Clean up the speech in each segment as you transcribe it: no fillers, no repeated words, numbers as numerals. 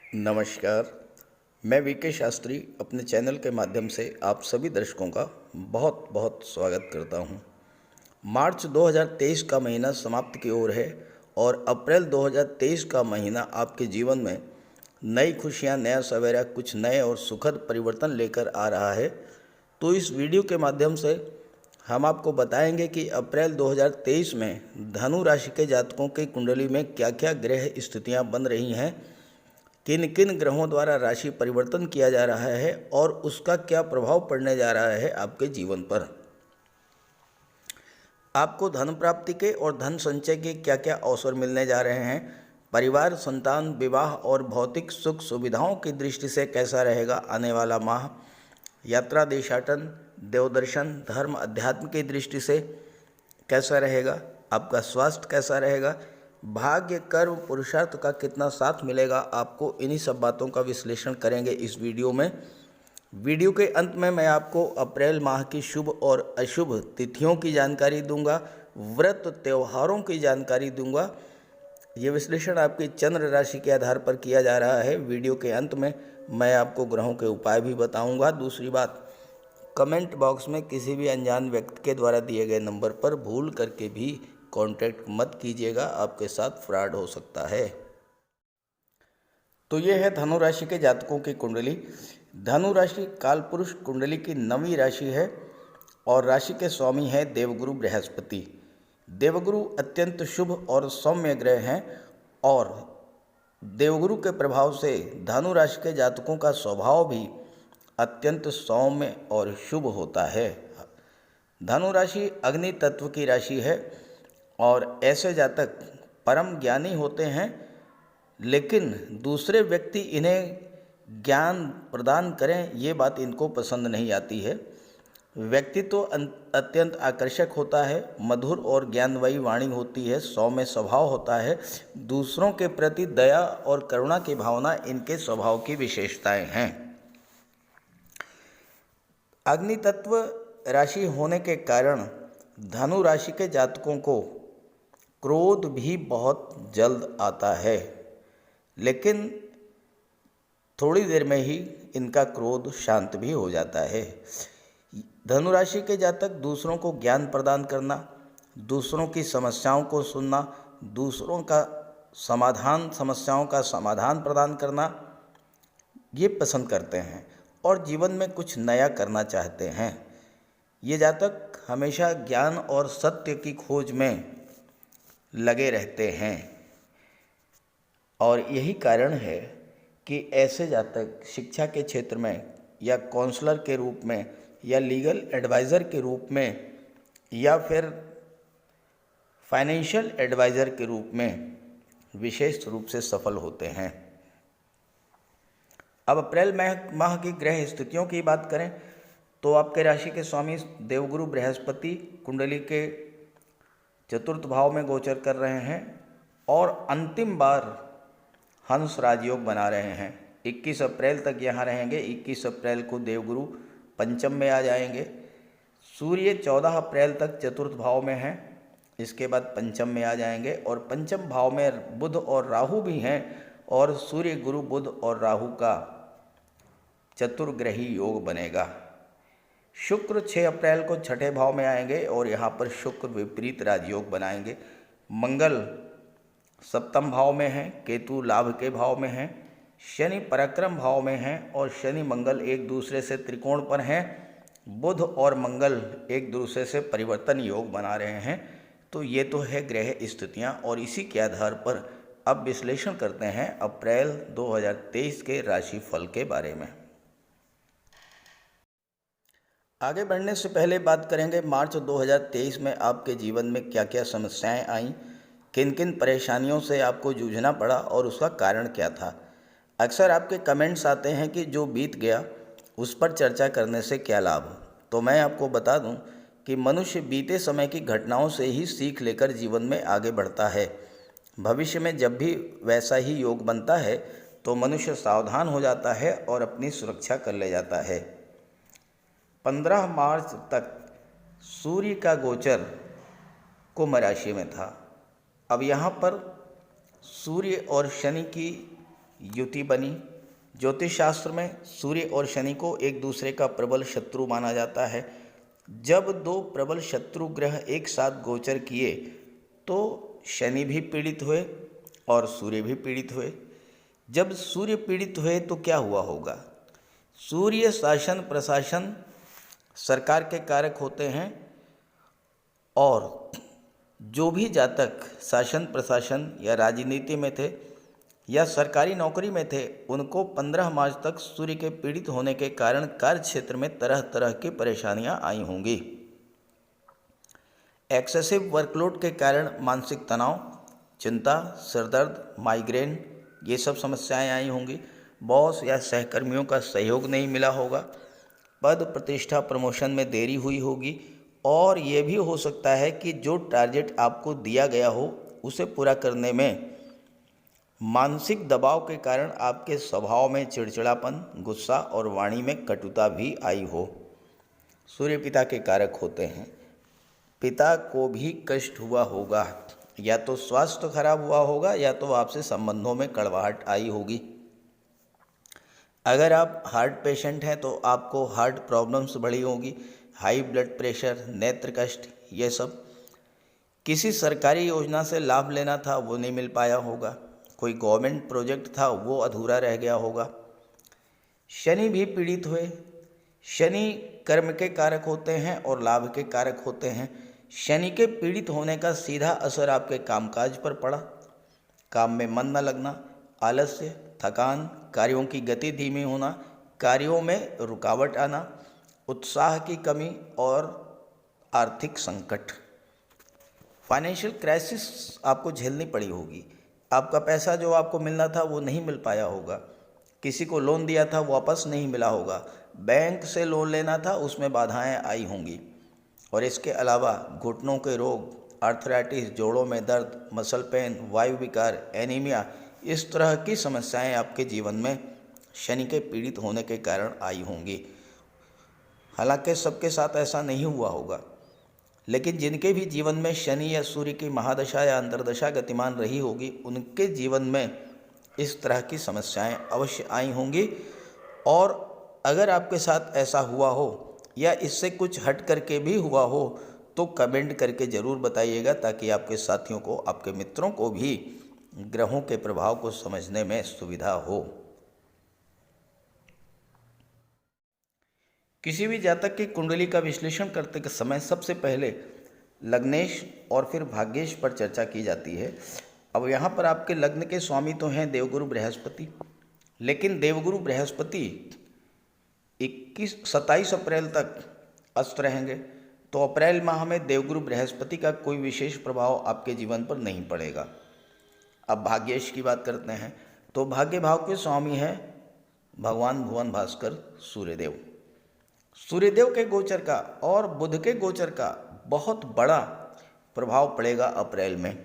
नमस्कार। मैं वीके शास्त्री अपने चैनल के माध्यम से आप सभी दर्शकों का बहुत बहुत स्वागत करता हूं। मार्च 2023 का महीना समाप्ति की ओर है और अप्रैल 2023 का महीना आपके जीवन में नई खुशियां, नया सवेरा, कुछ नए और सुखद परिवर्तन लेकर आ रहा है। तो इस वीडियो के माध्यम से हम आपको बताएंगे कि अप्रैल 2023 में धनु राशि के जातकों की कुंडली में क्या क्या ग्रह स्थितियां बन रही हैं, किन किन ग्रहों द्वारा राशि परिवर्तन किया जा रहा है और उसका क्या प्रभाव पड़ने जा रहा है आपके जीवन पर। आपको धन प्राप्ति के और धन संचय के क्या क्या अवसर मिलने जा रहे हैं, परिवार, संतान, विवाह और भौतिक सुख सुविधाओं की दृष्टि से कैसा रहेगा आने वाला माह, यात्रा, देशाटन, देवदर्शन, धर्म, अध्यात्म की दृष्टि से कैसा रहेगा, आपका स्वास्थ्य कैसा रहेगा, भाग्य, कर्म, पुरुषार्थ का कितना साथ मिलेगा आपको, इन्हीं सब बातों का विश्लेषण करेंगे इस वीडियो में। वीडियो के अंत में मैं आपको अप्रैल माह की शुभ और अशुभ तिथियों की जानकारी दूंगा, व्रत, त्योहारों की जानकारी दूंगा। ये विश्लेषण आपकी चंद्र राशि के आधार पर किया जा रहा है। वीडियो के अंत में मैं आपको ग्रहों के उपाय भी बताऊंगा। दूसरी बात, कमेंट बॉक्स में किसी भी अनजान व्यक्ति के द्वारा दिए गए नंबर पर भूल करके भी कांटेक्ट मत कीजिएगा, आपके साथ फ्रॉड हो सकता है। तो ये है धनु राशि के जातकों की कुंडली। धनु राशि कालपुरुष कुंडली की 9वीं राशि है और राशि के स्वामी है देवगुरु बृहस्पति। देवगुरु अत्यंत शुभ और सौम्य ग्रह हैं और देवगुरु के प्रभाव से धनु राशि के जातकों का स्वभाव भी अत्यंत सौम्य और शुभ होता है। धनु राशि अग्नि तत्व की राशि है और ऐसे जातक परम ज्ञानी होते हैं, लेकिन दूसरे व्यक्ति इन्हें ज्ञान प्रदान करें ये बात इनको पसंद नहीं आती है। व्यक्तित्व तो अत्यंत आकर्षक होता है, मधुर और ज्ञानमयी वाणी होती है, सौम्य स्वभाव होता है, दूसरों के प्रति दया और करुणा की भावना इनके स्वभाव की विशेषताएं हैं। अग्नि तत्व राशि होने के कारण धनु राशि के जातकों को क्रोध भी बहुत जल्द आता है, लेकिन थोड़ी देर में ही इनका क्रोध शांत भी हो जाता है। धनु राशि के जातक दूसरों को ज्ञान प्रदान करना, दूसरों की समस्याओं को सुनना, दूसरों का समस्याओं का समाधान प्रदान करना ये पसंद करते हैं और जीवन में कुछ नया करना चाहते हैं। ये जातक हमेशा ज्ञान और सत्य की खोज में लगे रहते हैं और यही कारण है कि ऐसे जातक शिक्षा के क्षेत्र में या काउंसलर के रूप में या लीगल एडवाइज़र के रूप में या फिर फाइनेंशियल एडवाइज़र के रूप में विशेष रूप से सफल होते हैं। अब अप्रैल माह की ग्रह स्थितियों की बात करें तो आपके राशि के स्वामी देवगुरु बृहस्पति कुंडली के चतुर्थ भाव में गोचर कर रहे हैं और अंतिम बार हंस राजयोग बना रहे हैं। 21 अप्रैल तक यहाँ रहेंगे। 21 अप्रैल को देवगुरु पंचम में आ जाएंगे। सूर्य 14 अप्रैल तक चतुर्थ भाव में हैं, इसके बाद पंचम में आ जाएंगे और पंचम भाव में बुध और राहु भी हैं और सूर्य, गुरु, बुध और राहु का चतुर्ग्रही योग बनेगा। शुक्र 6 अप्रैल को छठे भाव में आएंगे और यहाँ पर शुक्र विपरीत राजयोग बनाएंगे। मंगल सप्तम भाव में हैं, केतु लाभ के भाव में हैं, शनि पराक्रम भाव में हैं और शनि मंगल एक दूसरे से त्रिकोण पर हैं। बुध और मंगल एक दूसरे से परिवर्तन योग बना रहे हैं। तो ये तो है ग्रह स्थितियाँ और इसी के आधार पर अब विश्लेषण करते हैं अप्रैल 2023 के राशिफल के बारे में। आगे बढ़ने से पहले बात करेंगे मार्च 2023 में आपके जीवन में क्या क्या समस्याएं आईं, किन किन परेशानियों से आपको जूझना पड़ा और उसका कारण क्या था। अक्सर आपके कमेंट्स आते हैं कि जो बीत गया उस पर चर्चा करने से क्या लाभ। तो मैं आपको बता दूं कि मनुष्य बीते समय की घटनाओं से ही सीख लेकर जीवन में आगे बढ़ता है। भविष्य में जब भी वैसा ही योग बनता है तो मनुष्य सावधान हो जाता है और अपनी सुरक्षा कर ले जाता है। 15 मार्च तक सूर्य का गोचर कुंभ राशि में था। अब यहाँ पर सूर्य और शनि की युति बनी। ज्योतिष शास्त्र में सूर्य और शनि को एक दूसरे का प्रबल शत्रु माना जाता है। जब दो प्रबल शत्रु ग्रह एक साथ गोचर किए तो शनि भी पीड़ित हुए और सूर्य भी पीड़ित हुए। जब सूर्य पीड़ित हुए तो क्या हुआ होगा? सूर्य शासन प्रशासन सरकार के कारक होते हैं और जो भी जातक शासन प्रशासन या राजनीति में थे या सरकारी नौकरी में थे, उनको 15 मार्च तक सूर्य के पीड़ित होने के कारण कार्य क्षेत्र में तरह तरह की परेशानियां आई होंगी। एक्सेसिव वर्कलोड के कारण मानसिक तनाव, चिंता, सिरदर्द, माइग्रेन, ये सब समस्याएं आई होंगी। बॉस या सहकर्मियों का सहयोग नहीं मिला होगा। पद प्रतिष्ठा प्रमोशन में देरी हुई होगी और ये भी हो सकता है कि जो टारगेट आपको दिया गया हो उसे पूरा करने में मानसिक दबाव के कारण आपके स्वभाव में चिड़चिड़ापन, गुस्सा और वाणी में कटुता भी आई हो। सूर्य पिता के कारक होते हैं। पिता को भी कष्ट हुआ होगा, या तो स्वास्थ्य खराब हुआ होगा या तो आपसे संबंधों में कड़वाहट आई होगी। अगर आप हार्ट पेशेंट हैं तो आपको हार्ट प्रॉब्लम्स बढ़ी होगी, हाई ब्लड प्रेशर, नेत्र कष्ट, ये सब। किसी सरकारी योजना से लाभ लेना था वो नहीं मिल पाया होगा। कोई गवर्नमेंट प्रोजेक्ट था वो अधूरा रह गया होगा। शनि भी पीड़ित हुए। शनि कर्म के कारक होते हैं और लाभ के कारक होते हैं। शनि के पीड़ित होने का सीधा असर आपके कामकाज पर पड़ा। काम में मन न लगना, आलस्य, थकान, कार्यों की गति धीमी होना, कार्यों में रुकावट आना, उत्साह की कमी और आर्थिक संकट। फाइनेंशियल क्राइसिस आपको झेलनी पड़ी होगी। आपका पैसा जो आपको मिलना था वो नहीं मिल पाया होगा। किसी को लोन दिया था वो वापस नहीं मिला होगा। बैंक से लोन लेना था उसमें बाधाएं आई होंगी। और इसके अलावा घुटनों के रोग, आर्थराइटिस, जोड़ों में दर्द, मसल पेन, वायु विकार, एनीमिया, इस तरह की समस्याएं आपके जीवन में शनि के पीड़ित होने के कारण आई होंगी। हालांकि सबके साथ ऐसा नहीं हुआ होगा, लेकिन जिनके भी जीवन में शनि या सूर्य की महादशा या अंतर्दशा गतिमान रही होगी, उनके जीवन में इस तरह की समस्याएं अवश्य आई होंगी। और अगर आपके साथ ऐसा हुआ हो या इससे कुछ हट करके भी हुआ हो तो कमेंट करके ज़रूर बताइएगा, ताकि आपके साथियों को, आपके मित्रों को भी ग्रहों के प्रभाव को समझने में सुविधा हो। किसी भी जातक की कुंडली का विश्लेषण करते के समय सबसे पहले लग्नेश और फिर भाग्येश पर चर्चा की जाती है। अब यहाँ पर आपके लग्न के स्वामी तो हैं देवगुरु बृहस्पति, लेकिन देवगुरु बृहस्पति 27 अप्रैल तक अस्त रहेंगे। तो अप्रैल माह में देवगुरु बृहस्पति का कोई विशेष प्रभाव आपके जीवन पर नहीं पड़ेगा। अब भाग्येश की बात करते हैं तो भाग्य भाव के स्वामी हैं भगवान भुवन भास्कर सूर्यदेव। सूर्यदेव के गोचर का और बुध के गोचर का बहुत बड़ा प्रभाव पड़ेगा अप्रैल में।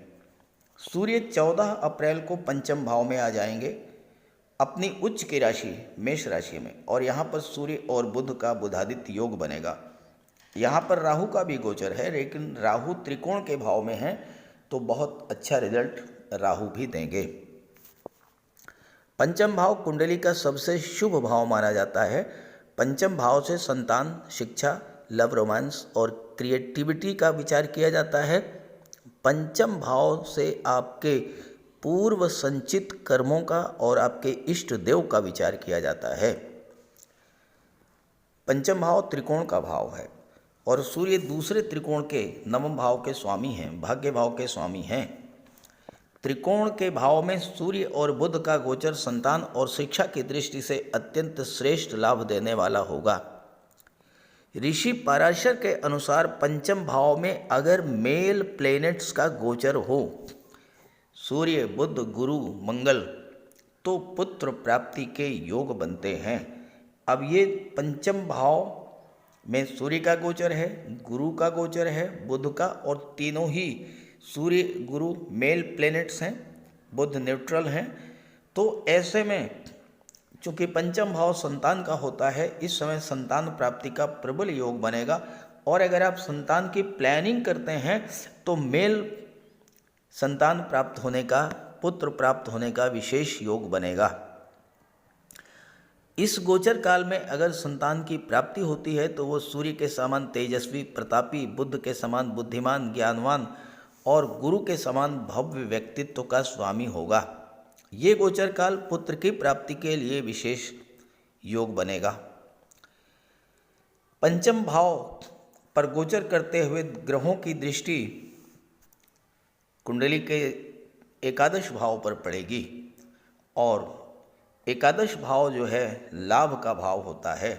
सूर्य 14 अप्रैल को पंचम भाव में आ जाएंगे अपनी उच्च की राशि मेष राशि में, और यहाँ पर सूर्य और बुध का बुधादित्य योग बनेगा। यहाँ पर राहु का भी गोचर है, लेकिन राहु त्रिकोण के भाव में है तो बहुत अच्छा रिजल्ट राहु भी देंगे। पंचम भाव कुंडली का सबसे शुभ भाव माना जाता है। पंचम भाव से संतान, शिक्षा, लव, रोमांस और क्रिएटिविटी का विचार किया जाता है। पंचम भाव से आपके पूर्व संचित कर्मों का और आपके इष्ट देव का विचार किया जाता है। पंचम भाव त्रिकोण का भाव है और सूर्य दूसरे त्रिकोण के नवम भाव के स्वामी हैं, भाग्य भाव के स्वामी हैं। त्रिकोण के भाव में सूर्य और बुध का गोचर संतान और शिक्षा की दृष्टि से अत्यंत श्रेष्ठ लाभ देने वाला होगा। ऋषि पराशर के अनुसार पंचम भाव में अगर मेल प्लैनेट्स का गोचर हो, सूर्य, बुध, गुरु, मंगल, तो पुत्र प्राप्ति के योग बनते हैं। अब ये पंचम भाव में सूर्य का गोचर है, गुरु का गोचर है, बुध का, और तीनों ही सूर्य गुरु मेल प्लैनेट्स हैं, बुध न्यूट्रल हैं। तो ऐसे में चूँकि पंचम भाव संतान का होता है, इस समय संतान प्राप्ति का प्रबल योग बनेगा। और अगर आप संतान की प्लानिंग करते हैं तो मेल संतान प्राप्त होने का पुत्र प्राप्त होने का विशेष योग बनेगा। इस गोचर काल में अगर संतान की प्राप्ति होती है तो वो सूर्य के समान तेजस्वी, प्रतापी, बुद्ध के समान बुद्धिमान, ज्ञानवान और गुरु के समान भव्य व्यक्तित्व का स्वामी होगा। ये गोचर काल पुत्र की प्राप्ति के लिए विशेष योग बनेगा। पंचम भाव पर गोचर करते हुए ग्रहों की दृष्टि कुंडली के एकादश भाव पर पड़ेगी और एकादश भाव जो है लाभ का भाव होता है।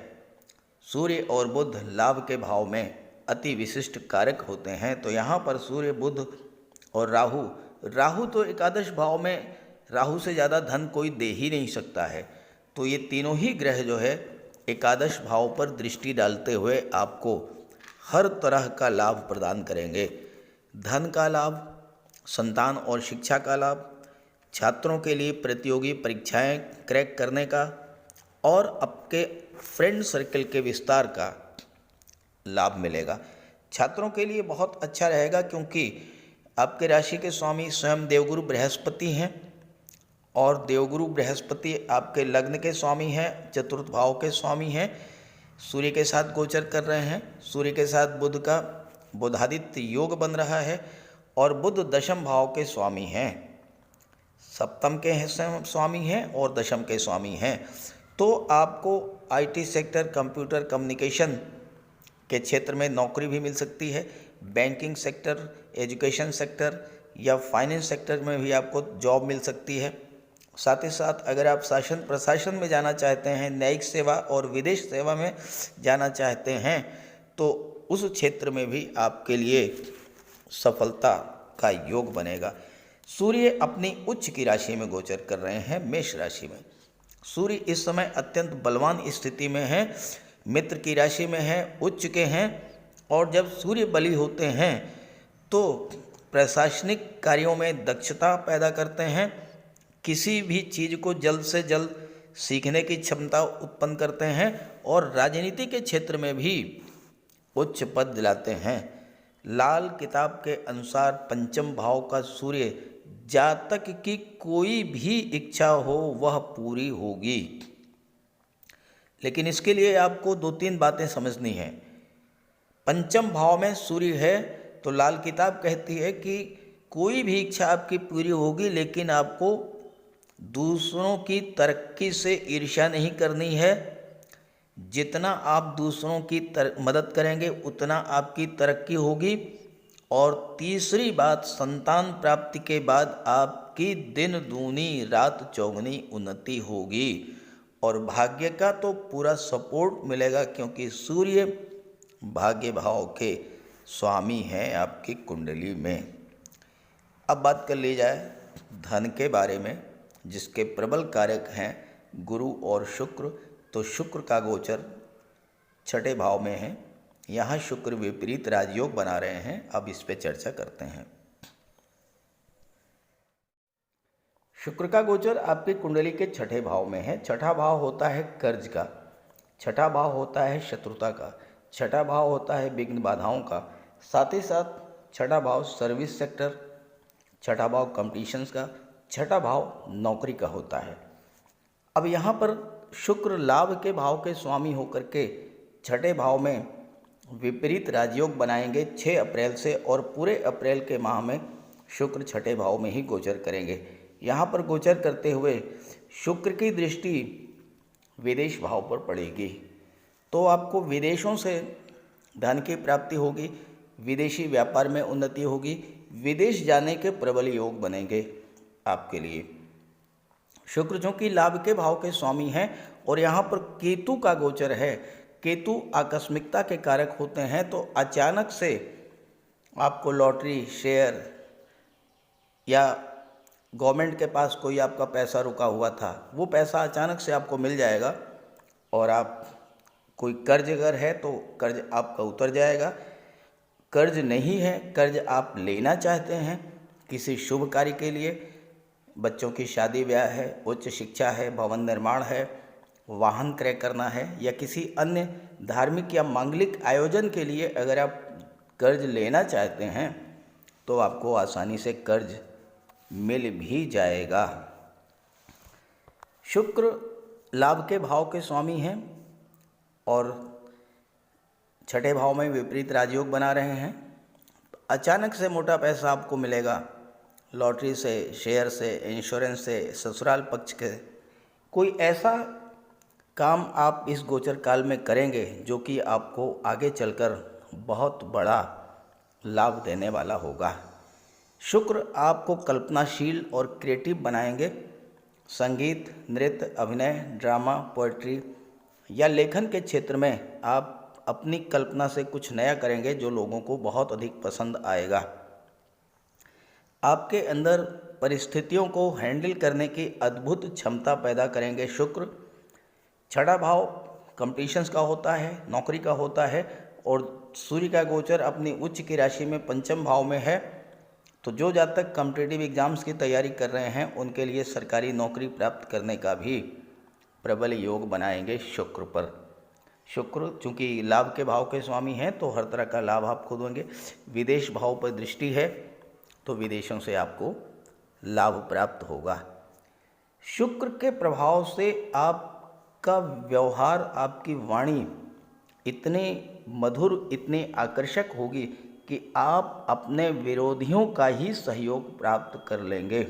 सूर्य और बुध लाभ के भाव में अति विशिष्ट कारक होते हैं। तो यहाँ पर सूर्य, बुध और राहु तो एकादश भाव में, राहु से ज़्यादा धन कोई दे ही नहीं सकता है। तो ये तीनों ही ग्रह जो है एकादश भाव पर दृष्टि डालते हुए आपको हर तरह का लाभ प्रदान करेंगे। धन का लाभ, संतान और शिक्षा का लाभ, छात्रों के लिए प्रतियोगी परीक्षाएं क्रैक करने का और आपके फ्रेंड सर्कल के विस्तार का लाभ मिलेगा। छात्रों के लिए बहुत अच्छा रहेगा क्योंकि आपके राशि के स्वामी स्वयं देवगुरु बृहस्पति हैं और देवगुरु बृहस्पति आपके लग्न के स्वामी हैं, चतुर्थ भाव के स्वामी हैं। सूर्य के साथ गोचर कर रहे हैं। सूर्य के साथ बुध का बुधादित्य योग बन रहा है और बुध दशम भाव के स्वामी हैं, सप्तम के स्वामी हैं और दशम के स्वामी हैं। तो आपको आईटी सेक्टर, कंप्यूटर कम्युनिकेशन के क्षेत्र में नौकरी भी मिल सकती है। बैंकिंग सेक्टर, एजुकेशन सेक्टर या फाइनेंस सेक्टर में भी आपको जॉब मिल सकती है। साथ ही साथ अगर आप शासन प्रशासन में जाना चाहते हैं, न्यायिक सेवा और विदेश सेवा में जाना चाहते हैं तो उस क्षेत्र में भी आपके लिए सफलता का योग बनेगा। सूर्य अपनी उच्च की राशि में गोचर कर रहे हैं, मेष राशि में। सूर्य इस समय अत्यंत बलवान स्थिति में है, मित्र की राशि में है, उच्च के हैं। और जब सूर्य बली होते हैं तो प्रशासनिक कार्यों में दक्षता पैदा करते हैं, किसी भी चीज़ को जल्द से जल्द सीखने की क्षमता उत्पन्न करते हैं और राजनीति के क्षेत्र में भी उच्च पद दिलाते हैं। लाल किताब के अनुसार पंचम भाव का सूर्य जातक की कोई भी इच्छा हो वह पूरी होगी। लेकिन इसके लिए आपको 2-3 बातें समझनी हैं। पंचम भाव में सूर्य है तो लाल किताब कहती है कि कोई भी इच्छा आपकी पूरी होगी, लेकिन आपको दूसरों की तरक्की से ईर्ष्या नहीं करनी है। जितना आप दूसरों की मदद करेंगे उतना आपकी तरक्की होगी। और तीसरी बात, संतान प्राप्ति के बाद आपकी दिन दूनी रात चौगुनी उन्नति होगी और भाग्य का तो पूरा सपोर्ट मिलेगा क्योंकि सूर्य भाग्य भाव के स्वामी हैं आपकी कुंडली में। अब बात कर ली जाए धन के बारे में, जिसके प्रबल कारक हैं गुरु और शुक्र। तो शुक्र का गोचर छठे भाव में है। यहाँ शुक्र विपरीत राजयोग बना रहे हैं। अब इस पे चर्चा करते हैं। शुक्र का गोचर आपकी कुंडली के छठे भाव में है। छठा भाव होता है कर्ज का, छठा भाव होता है शत्रुता का, छठा भाव होता है विघ्न बाधाओं का। साथ ही साथ छठा भाव सर्विस सेक्टर, छठा भाव कंपटीशंस का, छठा भाव नौकरी का होता है। अब यहाँ पर शुक्र लाभ के भाव के स्वामी होकर के छठे भाव में विपरीत राजयोग बनाएंगे 6 अप्रैल से और पूरे अप्रैल के माह में शुक्र छठे भाव में ही गोचर करेंगे। यहाँ पर गोचर करते हुए शुक्र की दृष्टि विदेश भाव पर पड़ेगी तो आपको विदेशों से धन की प्राप्ति होगी, विदेशी व्यापार में उन्नति होगी, विदेश जाने के प्रबल योग बनेंगे आपके लिए। शुक्र जो कि लाभ के भाव के स्वामी हैं और यहाँ पर केतु का गोचर है। केतु आकस्मिकता के कारक होते हैं तो अचानक से आपको लॉटरी, शेयर या गवर्नमेंट के पास कोई आपका पैसा रुका हुआ था वो पैसा अचानक से आपको मिल जाएगा। और आप कोई कर्ज अगर है तो कर्ज आपका उतर जाएगा। कर्ज नहीं है, कर्ज आप लेना चाहते हैं किसी शुभ कार्य के लिए, बच्चों की शादी ब्याह है, उच्च शिक्षा है, भवन निर्माण है, वाहन क्रय करना है या किसी अन्य धार्मिक या मांगलिक आयोजन के लिए अगर आप कर्ज लेना चाहते हैं तो आपको आसानी से कर्ज मिल भी जाएगा। शुक्र लाभ के भाव के स्वामी हैं और छठे भाव में विपरीत राजयोग बना रहे हैं। अचानक से मोटा पैसा आपको मिलेगा, लॉटरी से, शेयर से, इंश्योरेंस से, ससुराल पक्ष के कोई ऐसा काम आप इस गोचर काल में करेंगे जो कि आपको आगे चलकर बहुत बड़ा लाभ देने वाला होगा। शुक्र आपको कल्पनाशील और क्रिएटिव बनाएंगे। संगीत, नृत्य, अभिनय, ड्रामा, पोएट्री या लेखन के क्षेत्र में आप अपनी कल्पना से कुछ नया करेंगे जो लोगों को बहुत अधिक पसंद आएगा। आपके अंदर परिस्थितियों को हैंडल करने की अद्भुत क्षमता पैदा करेंगे शुक्र। छठा भाव कंपटीशंस का होता है, नौकरी का होता है और सूर्य का गोचर अपनी उच्च की राशि में पंचम भाव में है। तो जो जातक कॉम्पिटिटिव एग्जाम्स की तैयारी कर रहे हैं उनके लिए सरकारी नौकरी प्राप्त करने का भी प्रबल योग बनाएंगे शुक्र पर। शुक्र चूँकि लाभ के भाव के स्वामी हैं तो हर तरह का लाभ आपको देंगे। विदेश भाव पर दृष्टि है तो विदेशों से आपको लाभ प्राप्त होगा। शुक्र के प्रभाव से आपका व्यवहार, आपकी वाणी इतनी मधुर, इतनी आकर्षक होगी कि आप अपने विरोधियों का ही सहयोग प्राप्त कर लेंगे।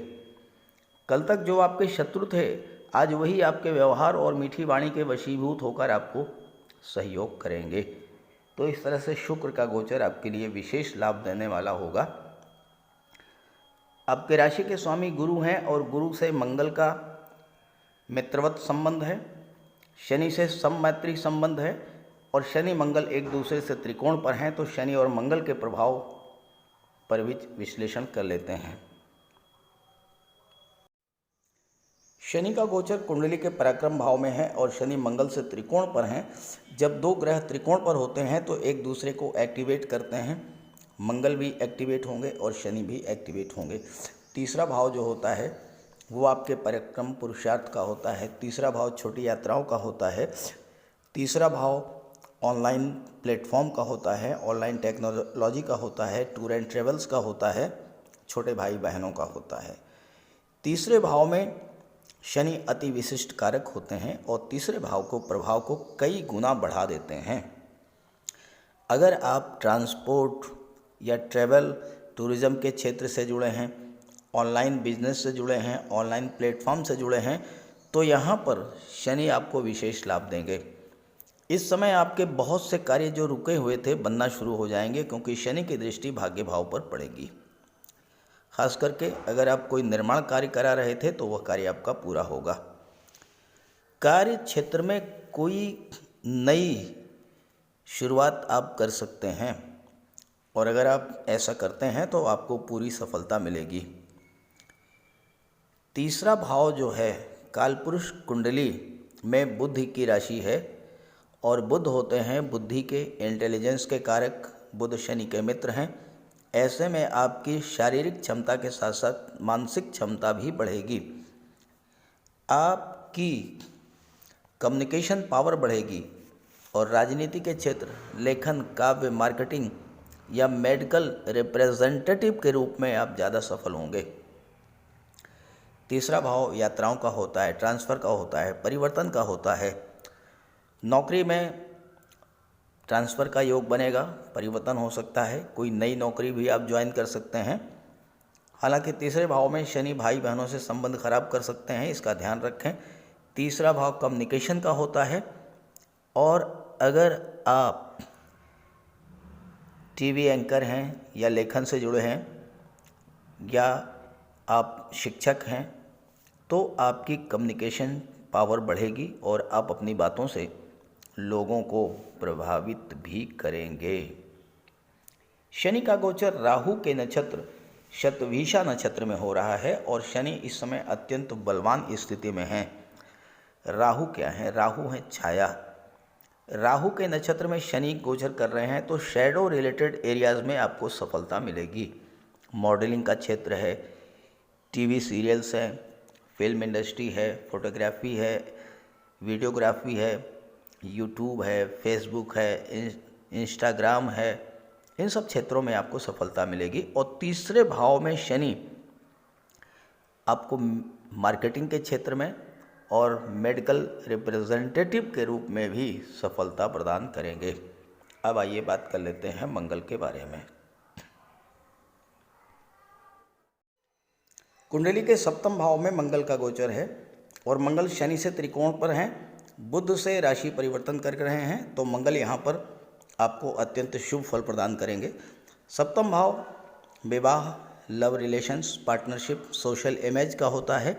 कल तक जो आपके शत्रु थे आज वही आपके व्यवहार और मीठी वाणी के वशीभूत होकर आपको सहयोग करेंगे। तो इस तरह से शुक्र का गोचर आपके लिए विशेष लाभ देने वाला होगा। आपके राशि के स्वामी गुरु हैं और गुरु से मंगल का मित्रवत संबंध है, शनि से सममैत्री संबंध है और शनि मंगल एक दूसरे से त्रिकोण पर हैं। तो शनि और मंगल के प्रभाव पर भी विश्लेषण कर लेते हैं। शनि का गोचर कुंडली के पराक्रम भाव में है और शनि मंगल से त्रिकोण पर हैं। जब दो ग्रह त्रिकोण पर होते हैं तो एक दूसरे को एक्टिवेट करते हैं। मंगल भी एक्टिवेट होंगे और शनि भी एक्टिवेट होंगे। तीसरा भाव जो होता है वो आपके पराक्रम पुरुषार्थ का होता है। तीसरा भाव छोटी यात्राओं का होता है। तीसरा भाव ऑनलाइन प्लेटफॉर्म का होता है, ऑनलाइन टेक्नोलॉजी का होता है, टूर एंड ट्रेवल्स का होता है, छोटे भाई बहनों का होता है। तीसरे भाव में शनि अति विशिष्ट कारक होते हैं और तीसरे भाव को प्रभाव को कई गुना बढ़ा देते हैं। अगर आप ट्रांसपोर्ट या ट्रैवल टूरिज़्म के क्षेत्र से जुड़े हैं, ऑनलाइन बिजनेस से जुड़े हैं, ऑनलाइन प्लेटफॉर्म से जुड़े हैं तो यहाँ पर शनि आपको विशेष लाभ देंगे। इस समय आपके बहुत से कार्य जो रुके हुए थे बनना शुरू हो जाएंगे क्योंकि शनि की दृष्टि भाग्य भाव पर पड़ेगी। खास करके अगर आप कोई निर्माण कार्य करा रहे थे तो वह कार्य आपका पूरा होगा। कार्य क्षेत्र में कोई नई शुरुआत आप कर सकते हैं और अगर आप ऐसा करते हैं तो आपको पूरी सफलता मिलेगी। तीसरा भाव जो है कालपुरुष कुंडली में बुध की राशि है और बुध होते हैं बुद्धि के, इंटेलिजेंस के कारक। बुध शनि के मित्र हैं। ऐसे में आपकी शारीरिक क्षमता के साथ साथ मानसिक क्षमता भी बढ़ेगी। आपकी कम्युनिकेशन पावर बढ़ेगी और राजनीति के क्षेत्र, लेखन, काव्य, मार्केटिंग या मेडिकल रिप्रेजेंटेटिव के रूप में आप ज़्यादा सफल होंगे। तीसरा भाव यात्राओं का होता है, ट्रांसफ़र का होता है, परिवर्तन का होता है। नौकरी में ट्रांसफ़र का योग बनेगा, परिवर्तन हो सकता है, कोई नई नौकरी भी आप ज्वाइन कर सकते हैं। हालांकि तीसरे भाव में शनि भाई बहनों से संबंध खराब कर सकते हैं, इसका ध्यान रखें। तीसरा भाव कम्युनिकेशन का होता है और अगर आप टीवी एंकर हैं या लेखन से जुड़े हैं या आप शिक्षक हैं तो आपकी कम्युनिकेशन पावर बढ़ेगी और आप अपनी बातों से लोगों को प्रभावित भी करेंगे। शनि का गोचर राहु के नक्षत्र शतभिषा नक्षत्र में हो रहा है और शनि इस समय अत्यंत बलवान स्थिति में है। राहु क्या है? राहु है छाया। राहु के नक्षत्र में शनि गोचर कर रहे हैं तो शैडो रिलेटेड एरियाज़ में आपको सफलता मिलेगी। मॉडलिंग का क्षेत्र है, टीवी सीरियल्स हैं, फिल्म इंडस्ट्री है, फोटोग्राफी है, वीडियोग्राफी है, यूट्यूब है, फेसबुक है, इंस्टाग्राम है, इन सब क्षेत्रों में आपको सफलता मिलेगी। और तीसरे भाव में शनि आपको मार्केटिंग के क्षेत्र में और मेडिकल रिप्रेजेंटेटिव के रूप में भी सफलता प्रदान करेंगे। अब आइए बात कर लेते हैं मंगल के बारे में। कुंडली के सप्तम भाव में मंगल का गोचर है और मंगल शनि से त्रिकोण पर हैं, बुध से राशि परिवर्तन कर रहे हैं, तो मंगल यहाँ पर आपको अत्यंत शुभ फल प्रदान करेंगे। सप्तम भाव विवाह, love relations, partnership, social image का होता है।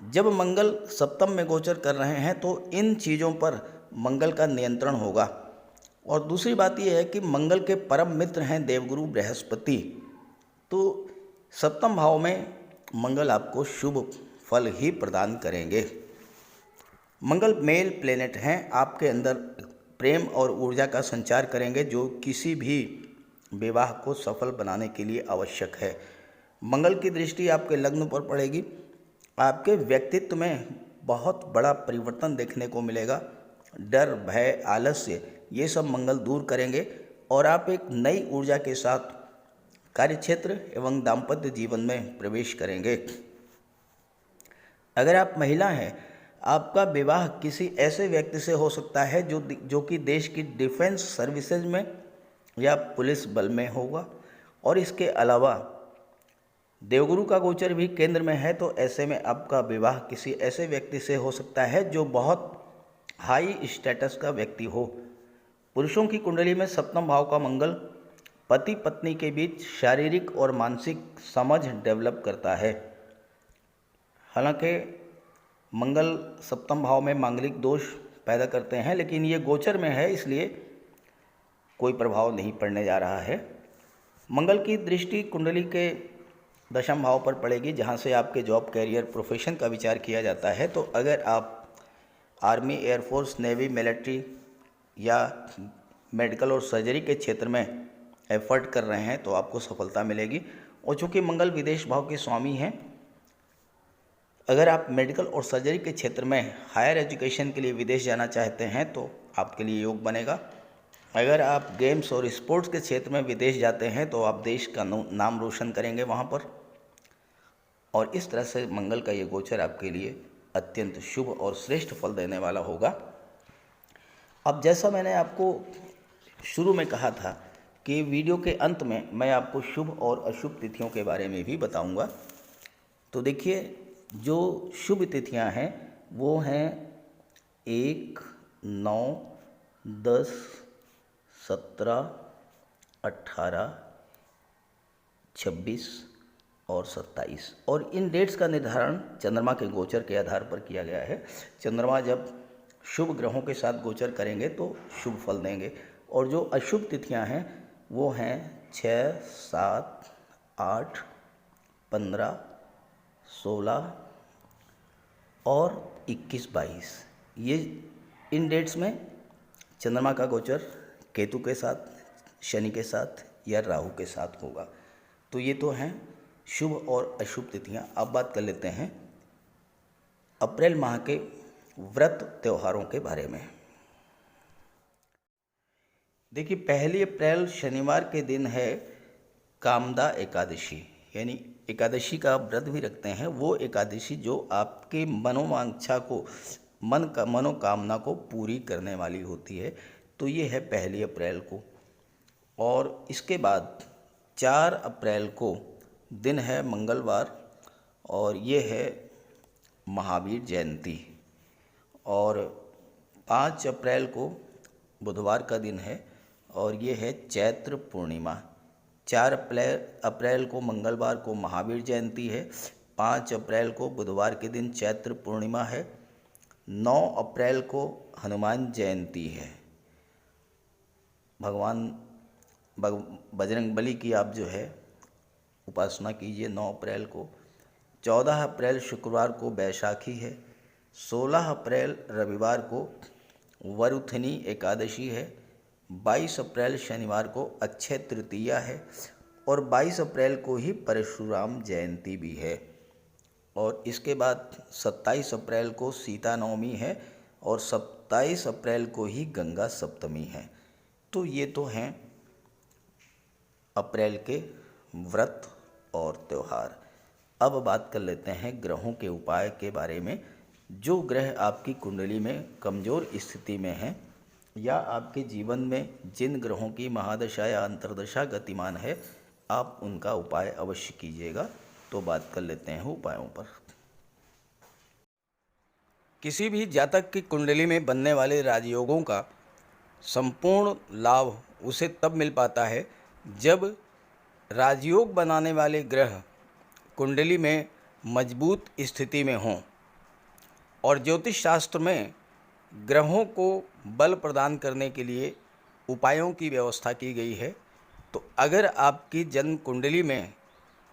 जब मंगल सप्तम में गोचर कर रहे हैं तो इन चीज़ों पर मंगल का नियंत्रण होगा। और दूसरी बात यह है कि मंगल के परम मित्र हैं देवगुरु बृहस्पति, तो सप्तम भाव में मंगल आपको शुभ फल ही प्रदान करेंगे। मंगल मेल प्लेनेट हैं, आपके अंदर प्रेम और ऊर्जा का संचार करेंगे जो किसी भी विवाह को सफल बनाने के लिए आवश्यक है। मंगल की दृष्टि आपके लग्न पर पड़ेगी। आपके व्यक्तित्व में बहुत बड़ा परिवर्तन देखने को मिलेगा। डर, भय, आलस्य ये सब मंगल दूर करेंगे और आप एक नई ऊर्जा के साथ कार्यक्षेत्र एवं दाम्पत्य जीवन में प्रवेश करेंगे। अगर आप महिला हैं, आपका विवाह किसी ऐसे व्यक्ति से हो सकता है जो कि देश की डिफेंस सर्विसेज में या पुलिस बल में होगा। और इसके अलावा देवगुरु का गोचर भी केंद्र में है, तो ऐसे में आपका विवाह किसी ऐसे व्यक्ति से हो सकता है जो बहुत हाई स्टेटस का व्यक्ति हो। पुरुषों की कुंडली में सप्तम भाव का मंगल पति पत्नी के बीच शारीरिक और मानसिक समझ डेवलप करता है। हालांकि मंगल सप्तम भाव में मांगलिक दोष पैदा करते हैं, लेकिन ये गोचर में है इसलिए कोई प्रभाव नहीं पड़ने जा रहा है। मंगल की दृष्टि कुंडली के दशम भाव पर पड़ेगी, जहाँ से आपके जॉब, कैरियर, प्रोफेशन का विचार किया जाता है। तो अगर आप आर्मी, एयरफोर्स, नेवी, मिलिट्री या मेडिकल और सर्जरी के क्षेत्र में एफर्ट कर रहे हैं तो आपको सफलता मिलेगी। और चूँकि मंगल विदेश भाव के स्वामी हैं, अगर आप मेडिकल और सर्जरी के क्षेत्र में हायर एजुकेशन के लिए विदेश जाना चाहते हैं तो आपके लिए योग बनेगा। अगर आप गेम्स और स्पोर्ट्स के क्षेत्र में विदेश जाते हैं तो आप देश का नाम रोशन करेंगे वहाँ पर। और इस तरह से मंगल का ये गोचर आपके लिए अत्यंत शुभ और श्रेष्ठ फल देने वाला होगा। अब जैसा मैंने आपको शुरू में कहा था कि वीडियो के अंत में मैं आपको शुभ और अशुभ तिथियों के बारे में भी बताऊंगा। तो देखिए, जो शुभ तिथियां हैं वो हैं 1, 9, 10, 17, 18, 26 और 27। और इन डेट्स का निर्धारण चंद्रमा के गोचर के आधार पर किया गया है। चंद्रमा जब शुभ ग्रहों के साथ गोचर करेंगे तो शुभ फल देंगे। और जो अशुभ तिथियां हैं वो हैं 6, 7, 8, 15, 16 और 21, 22। ये इन डेट्स में चंद्रमा का गोचर केतु के साथ, शनि के साथ या राहु के साथ होगा। तो ये तो हैं शुभ और अशुभ तिथियां। अब बात कर लेते हैं अप्रैल माह के व्रत त्योहारों के बारे में। देखिए, 1 अप्रैल शनिवार के दिन है कामदा एकादशी, यानी एकादशी का व्रत भी रखते हैं। वो एकादशी जो आपके मनोवांछा को, मनोकामना को पूरी करने वाली होती है। तो ये है 1 अप्रैल को। और इसके बाद 4 अप्रैल को दिन है मंगलवार और ये है महावीर जयंती। और 5 अप्रैल को बुधवार का दिन है और ये है चैत्र पूर्णिमा। 4 अप्रैल को मंगलवार को महावीर जयंती है। 5 अप्रैल को बुधवार के दिन चैत्र पूर्णिमा है। 9 अप्रैल को हनुमान जयंती है। भगवान बजरंगबली की आप जो है उपासना कीजिए 9 अप्रैल को। 14 अप्रैल शुक्रवार को बैसाखी है। 16 अप्रैल रविवार को वरुथनी एकादशी है। 22 अप्रैल शनिवार को अक्षय तृतीया है और 22 अप्रैल को ही परशुराम जयंती भी है। और इसके बाद 27 अप्रैल को सीता नवमी है और 27 अप्रैल को ही गंगा सप्तमी है। तो ये तो हैं अप्रैल के व्रत और त्यौहार। अब बात कर लेते हैं ग्रहों के उपाय के बारे में। जो ग्रह आपकी कुंडली में कमज़ोर स्थिति में हैं या आपके जीवन में जिन ग्रहों की महादशा या अंतर्दशा गतिमान है, आप उनका उपाय अवश्य कीजिएगा। तो बात कर लेते हैं उपायों पर। किसी भी जातक की कुंडली में बनने वाले राजयोगों का संपूर्ण लाभ उसे तब मिल पाता है जब राजयोग बनाने वाले ग्रह कुंडली में मजबूत स्थिति में हों। और ज्योतिष शास्त्र में ग्रहों को बल प्रदान करने के लिए उपायों की व्यवस्था की गई है। तो अगर आपकी जन्म कुंडली में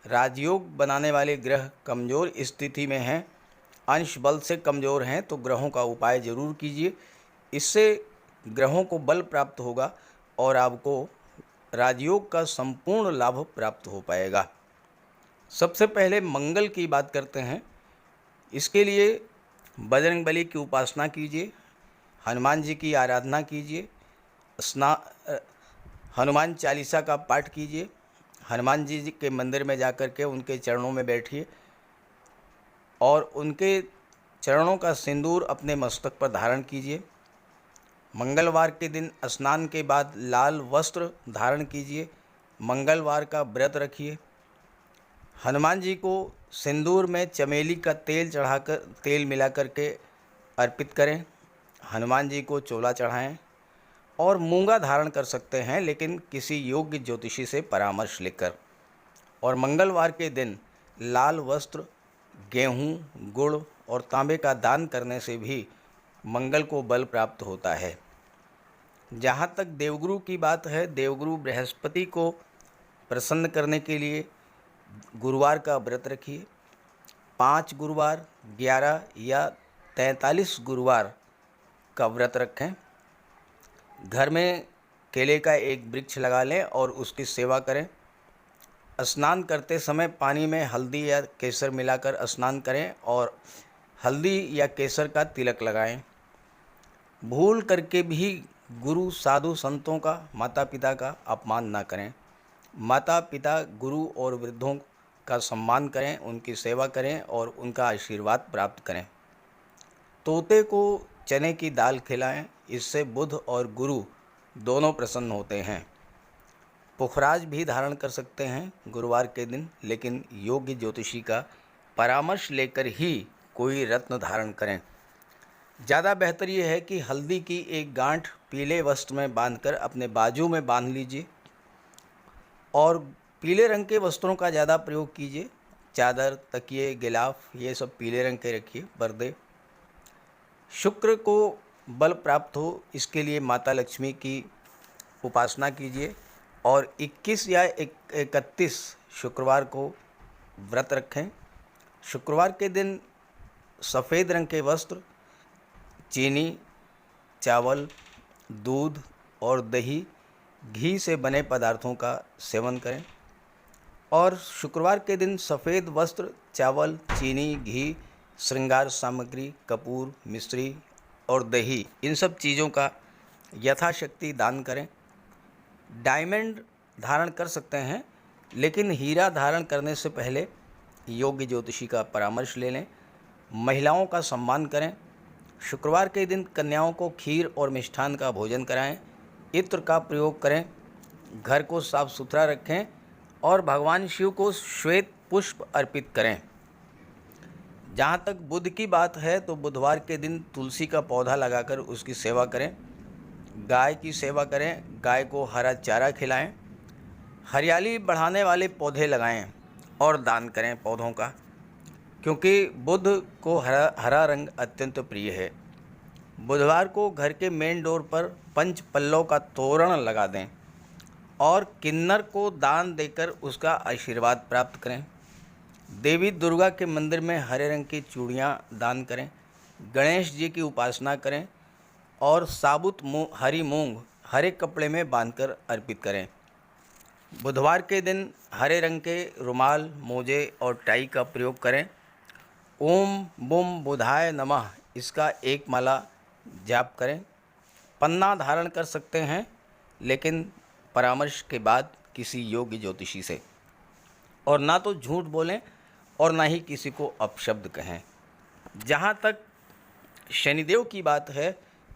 राजयोग बनाने वाले ग्रह कमज़ोर स्थिति में हैं, अंश बल से कमज़ोर हैं, तो ग्रहों का उपाय ज़रूर कीजिए। इससे ग्रहों को बल प्राप्त होगा और आपको राजयोग का संपूर्ण लाभ प्राप्त हो पाएगा। सबसे पहले मंगल की बात करते हैं। इसके लिए बजरंगबली की उपासना कीजिए, हनुमान जी की आराधना कीजिए, हनुमान चालीसा का पाठ कीजिए, हनुमान जी के मंदिर में जाकर के उनके चरणों में बैठिए और उनके चरणों का सिंदूर अपने मस्तक पर धारण कीजिए। मंगलवार के दिन स्नान के बाद लाल वस्त्र धारण कीजिए, मंगलवार का व्रत रखिए। हनुमान जी को सिंदूर में चमेली का तेल मिला करके अर्पित करें। हनुमान जी को चोला चढ़ाएं और मूंगा धारण कर सकते हैं, लेकिन किसी योग्य ज्योतिषी से परामर्श लेकर। और मंगलवार के दिन लाल वस्त्र, गेहूँ, गुड़ और तांबे का दान करने से भी मंगल को बल प्राप्त होता है। जहाँ तक देवगुरु की बात है, देवगुरु बृहस्पति को प्रसन्न करने के लिए गुरुवार का व्रत रखिए। 5 गुरुवार, 11 या 43 गुरुवार का व्रत रखें। घर में केले का एक वृक्ष लगा लें और उसकी सेवा करें। स्नान करते समय पानी में हल्दी या केसर मिलाकर स्नान करें और हल्दी या केसर का तिलक लगाएं। भूल करके भी गुरु, साधु, संतों का, माता पिता का अपमान ना करें। माता पिता, गुरु और वृद्धों का सम्मान करें, उनकी सेवा करें और उनका आशीर्वाद प्राप्त करें। तोते को चने की दाल खिलाएं, इससे बुध और गुरु दोनों प्रसन्न होते हैं। पुखराज भी धारण कर सकते हैं गुरुवार के दिन, लेकिन योग्य ज्योतिषी का परामर्श लेकर ही कोई रत्न धारण करें। ज़्यादा बेहतर ये है कि हल्दी की एक गांठ पीले वस्त्र में बांधकर अपने बाजू में बांध लीजिए और पीले रंग के वस्त्रों का ज़्यादा प्रयोग कीजिए। चादर, तकिए, गिलाफ ये सब पीले रंग के रखिए, पर्दे। शुक्र को बल प्राप्त हो, इसके लिए माता लक्ष्मी की उपासना कीजिए और 21 या 31 शुक्रवार को व्रत रखें। शुक्रवार के दिन सफ़ेद रंग के वस्त्र, चीनी, चावल, दूध और दही, घी से बने पदार्थों का सेवन करें। और शुक्रवार के दिन सफ़ेद वस्त्र, चावल, चीनी, घी, श्रृंगार सामग्री, कपूर, मिश्री और दही, इन सब चीज़ों का यथाशक्ति दान करें। डायमंड धारण कर सकते हैं, लेकिन हीरा धारण करने से पहले योग्य ज्योतिषी का परामर्श ले लें। महिलाओं का सम्मान करें। शुक्रवार के दिन कन्याओं को खीर और मिष्ठान का भोजन कराएं। इत्र का प्रयोग करें। घर को साफ सुथरा रखें और भगवान शिव को श्वेत पुष्प अर्पित करें। जहाँ तक बुध की बात है, तो बुधवार के दिन तुलसी का पौधा लगाकर उसकी सेवा करें। गाय की सेवा करें, गाय को हरा चारा खिलाएं। हरियाली बढ़ाने वाले पौधे लगाएं और दान करें पौधों का, क्योंकि बुध को हरा रंग अत्यंत प्रिय है। बुधवार को घर के मेन डोर पर 5 पल्लों का तोरण लगा दें और किन्नर को दान देकर उसका आशीर्वाद प्राप्त करें। देवी दुर्गा के मंदिर में हरे रंग की चूड़ियाँ दान करें। गणेश जी की उपासना करें और साबुत हरी मूंग हरे कपड़े में बांधकर अर्पित करें। बुधवार के दिन हरे रंग के रुमाल, मोजे और टाई का प्रयोग करें। ओम बुम बुधाय नमः इसका एक माला जाप करें। पन्ना धारण कर सकते हैं, लेकिन परामर्श के बाद किसी योग्य ज्योतिषी से। और ना तो झूठ बोलें और ना ही किसी को अपशब्द कहें। जहाँ तक शनिदेव की बात है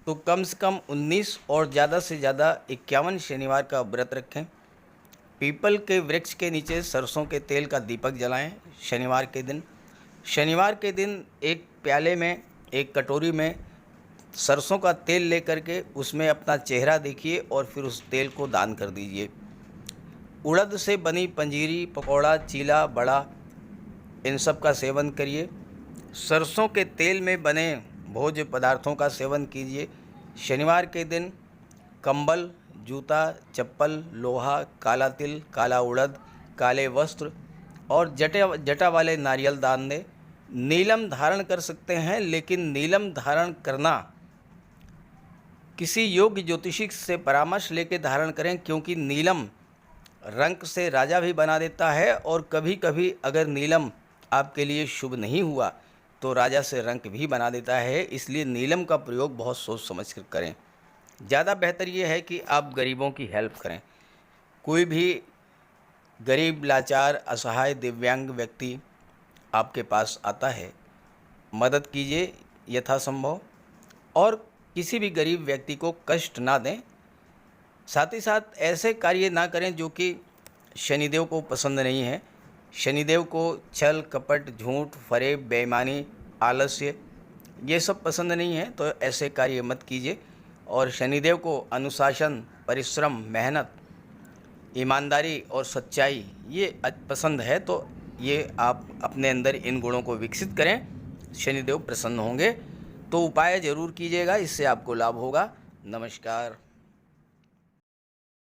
तो कम से कम 19 और ज़्यादा से ज़्यादा 51 शनिवार का व्रत रखें। पीपल के वृक्ष के नीचे सरसों के तेल का दीपक जलाएं शनिवार के दिन। शनिवार के दिन एक प्याले में, एक कटोरी में सरसों का तेल लेकर के उसमें अपना चेहरा देखिए और फिर उस तेल को दान कर दीजिए। उड़द से बनी पंजीरी, पकौड़ा, चीला, बड़ा, इन सब का सेवन करिए। सरसों के तेल में बने भोज्य पदार्थों का सेवन कीजिए। शनिवार के दिन कंबल, जूता, चप्पल, लोहा, काला तिल, काला उड़द, काले वस्त्र और जटा वाले नारियल दान दें। नीलम धारण कर सकते हैं, लेकिन नीलम धारण करना किसी योग्य ज्योतिषी से परामर्श लेकर धारण करें, क्योंकि नीलम रंग से राजा भी बना देता है और कभी कभी अगर नीलम आपके लिए शुभ नहीं हुआ तो राजा से रंक भी बना देता है। इसलिए नीलम का प्रयोग बहुत सोच समझ कर करें। ज़्यादा बेहतर ये है कि आप गरीबों की हेल्प करें। कोई भी गरीब, लाचार, असहाय, दिव्यांग व्यक्ति आपके पास आता है, मदद कीजिए यथासंभव और किसी भी गरीब व्यक्ति को कष्ट ना दें। साथ ही साथ ऐसे कार्य ना करें जो कि शनिदेव को पसंद नहीं है। शनिदेव को छल, कपट, झूठ, फरेब, बेईमानी, आलस्य ये सब पसंद नहीं है, तो ऐसे कार्य मत कीजिए। और शनिदेव को अनुशासन, परिश्रम, मेहनत, ईमानदारी और सच्चाई ये पसंद है, तो ये आप अपने अंदर इन गुणों को विकसित करें, शनिदेव प्रसन्न होंगे। तो उपाय ज़रूर कीजिएगा, इससे आपको लाभ होगा। नमस्कार।